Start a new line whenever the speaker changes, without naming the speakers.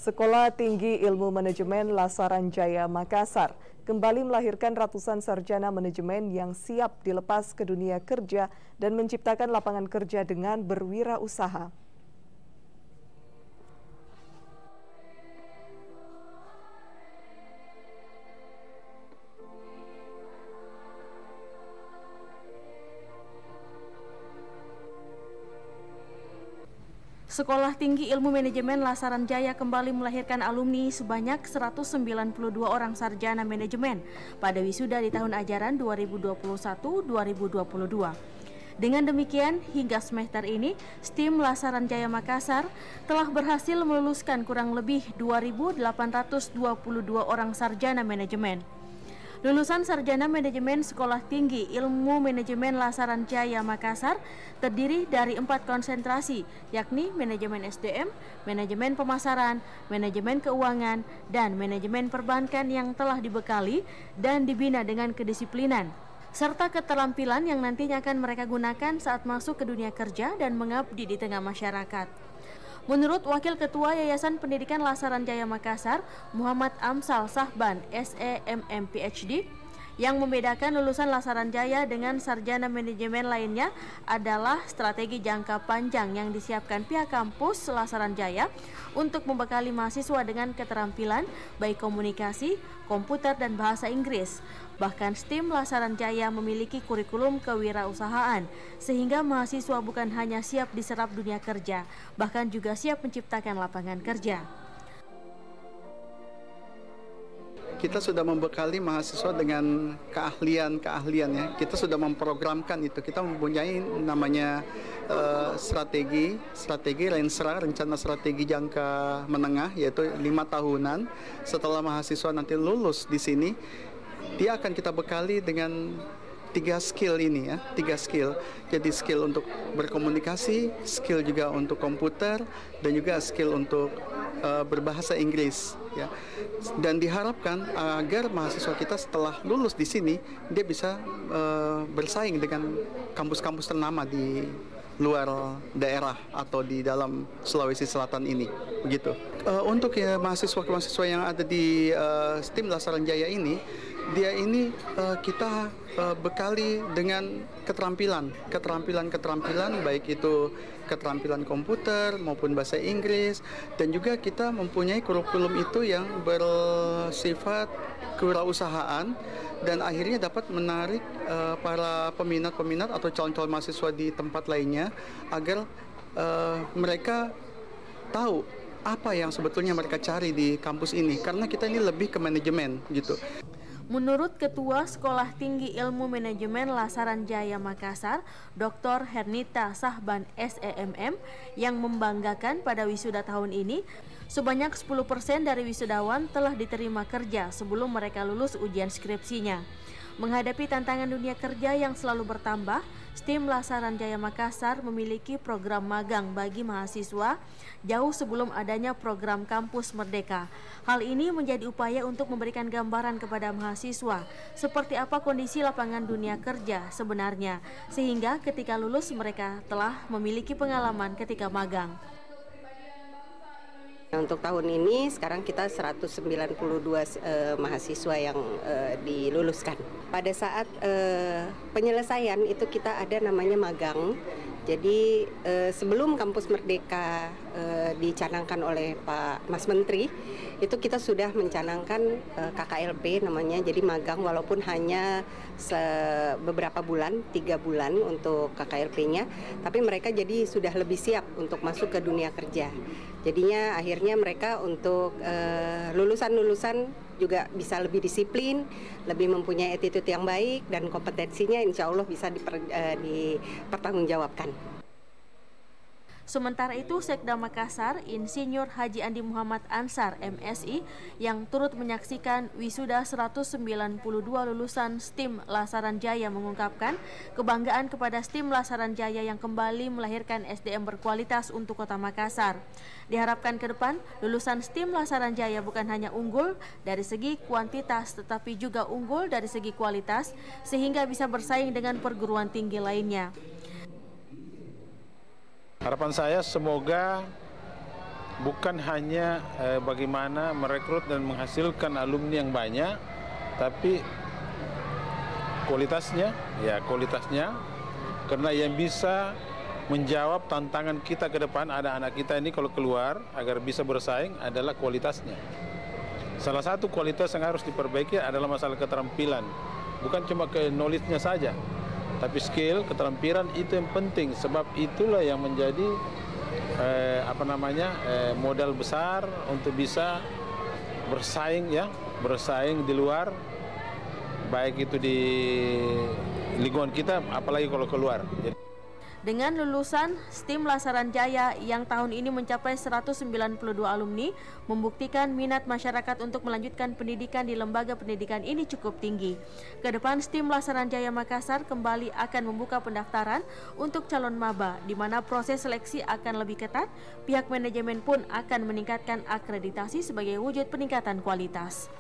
Sekolah Tinggi Ilmu Manajemen Lasaran Jaya Makassar kembali melahirkan ratusan sarjana manajemen yang siap dilepas ke dunia kerja dan menciptakan lapangan kerja dengan berwirausaha.
Sekolah Tinggi Ilmu Manajemen Lasaran Jaya kembali melahirkan alumni sebanyak 192 orang sarjana manajemen pada wisuda di tahun ajaran 2021-2022. Dengan demikian, hingga semester ini, STIM Lasaran Jaya Makassar telah berhasil meluluskan kurang lebih 2.822 orang sarjana manajemen. Lulusan sarjana manajemen Sekolah Tinggi Ilmu Manajemen Lasaran Jaya Makassar terdiri dari 4 konsentrasi, yakni manajemen SDM, manajemen pemasaran, manajemen keuangan, dan manajemen perbankan yang telah dibekali dan dibina dengan kedisiplinan, serta keterampilan yang nantinya akan mereka gunakan saat masuk ke dunia kerja dan mengabdi di tengah masyarakat. Menurut Wakil Ketua Yayasan Pendidikan Lasaran Jaya Makassar, Muhammad Amsal Sahban, SEMM PhD, yang membedakan lulusan Lasaran Jaya dengan sarjana manajemen lainnya adalah strategi jangka panjang yang disiapkan pihak kampus Lasaran Jaya untuk membekali mahasiswa dengan keterampilan baik komunikasi, komputer, dan bahasa Inggris. Bahkan STIM Lasaran Jaya memiliki kurikulum kewirausahaan, sehingga mahasiswa bukan hanya siap diserap dunia kerja, bahkan juga siap menciptakan lapangan kerja.
Kita sudah membekali mahasiswa dengan keahlian ya. Kita sudah memprogramkan itu. Kita mempunyai namanya strategi Rensra, rencana strategi jangka menengah, yaitu 5 tahunan. Setelah mahasiswa nanti lulus di sini, dia akan kita bekali dengan 3 skill ini ya, 3 skill. Jadi skill untuk berkomunikasi, skill juga untuk komputer, dan juga skill untuk berbahasa Inggris ya. Dan diharapkan agar mahasiswa kita setelah lulus di sini dia bisa bersaing dengan kampus-kampus ternama di luar daerah atau di dalam Sulawesi Selatan ini, begitu. Untuk ya, mahasiswa yang ada di STIM Lasaran Jaya ini, dia ini kita bekali dengan keterampilan baik itu keterampilan komputer maupun bahasa Inggris, dan juga kita mempunyai kurikulum itu yang bersifat kewirausahaan dan akhirnya dapat menarik para peminat atau calon-calon mahasiswa di tempat lainnya agar mereka tahu apa yang sebetulnya mereka cari di kampus ini, karena kita ini lebih ke manajemen gitu.
Menurut Ketua Sekolah Tinggi Ilmu Manajemen Lasaran Jaya Makassar, Dr. Hernita Sahban SEMM, yang membanggakan pada wisuda tahun ini, sebanyak 10% dari wisudawan telah diterima kerja sebelum mereka lulus ujian skripsinya. Menghadapi tantangan dunia kerja yang selalu bertambah, STIM Lasaran Jaya Makassar memiliki program magang bagi mahasiswa jauh sebelum adanya program Kampus Merdeka. Hal ini menjadi upaya untuk memberikan gambaran kepada mahasiswa seperti apa kondisi lapangan dunia kerja sebenarnya, sehingga ketika lulus mereka telah memiliki pengalaman ketika magang.
Untuk tahun ini sekarang kita 192 mahasiswa yang diluluskan. Pada saat penyelesaian itu kita ada namanya magang. Jadi sebelum Kampus Merdeka dicanangkan oleh Pak Mas Menteri, itu kita sudah mencanangkan KKLP namanya. Jadi magang walaupun hanya beberapa bulan, 3 bulan untuk KKLP-nya, tapi mereka jadi sudah lebih siap untuk masuk ke dunia kerja. Jadinya akhirnya mereka untuk lulusan-lulusan juga bisa lebih disiplin, lebih mempunyai attitude yang baik, dan kompetensinya insya Allah bisa dipertanggungjawabkan.
Sementara itu, Sekda Makassar, Insinyur Haji Andi Muhammad Ansar, MSI, yang turut menyaksikan wisuda 192 lulusan STIM Lasaran Jaya mengungkapkan kebanggaan kepada STIM Lasaran Jaya yang kembali melahirkan SDM berkualitas untuk Kota Makassar. Diharapkan ke depan, lulusan STIM Lasaran Jaya bukan hanya unggul dari segi kuantitas, tetapi juga unggul dari segi kualitas, sehingga bisa bersaing dengan perguruan tinggi lainnya.
Harapan saya semoga bukan hanya bagaimana merekrut dan menghasilkan alumni yang banyak, tapi kualitasnya, karena yang bisa menjawab tantangan kita ke depan, ada anak kita ini kalau keluar agar bisa bersaing adalah kualitasnya. Salah satu kualitas yang harus diperbaiki adalah masalah keterampilan, bukan cuma ke knowledge-nya saja, tapi skill, keterampilan itu yang penting, sebab itulah yang menjadi modal besar untuk bisa bersaing di luar, baik itu di lingkungan kita, apalagi kalau keluar.
Dengan lulusan STIM Lasaran Jaya yang tahun ini mencapai 192 alumni, membuktikan minat masyarakat untuk melanjutkan pendidikan di lembaga pendidikan ini cukup tinggi. Kedepan STIM Lasaran Jaya Makassar kembali akan membuka pendaftaran untuk calon maba, di mana proses seleksi akan lebih ketat. Pihak manajemen pun akan meningkatkan akreditasi sebagai wujud peningkatan kualitas.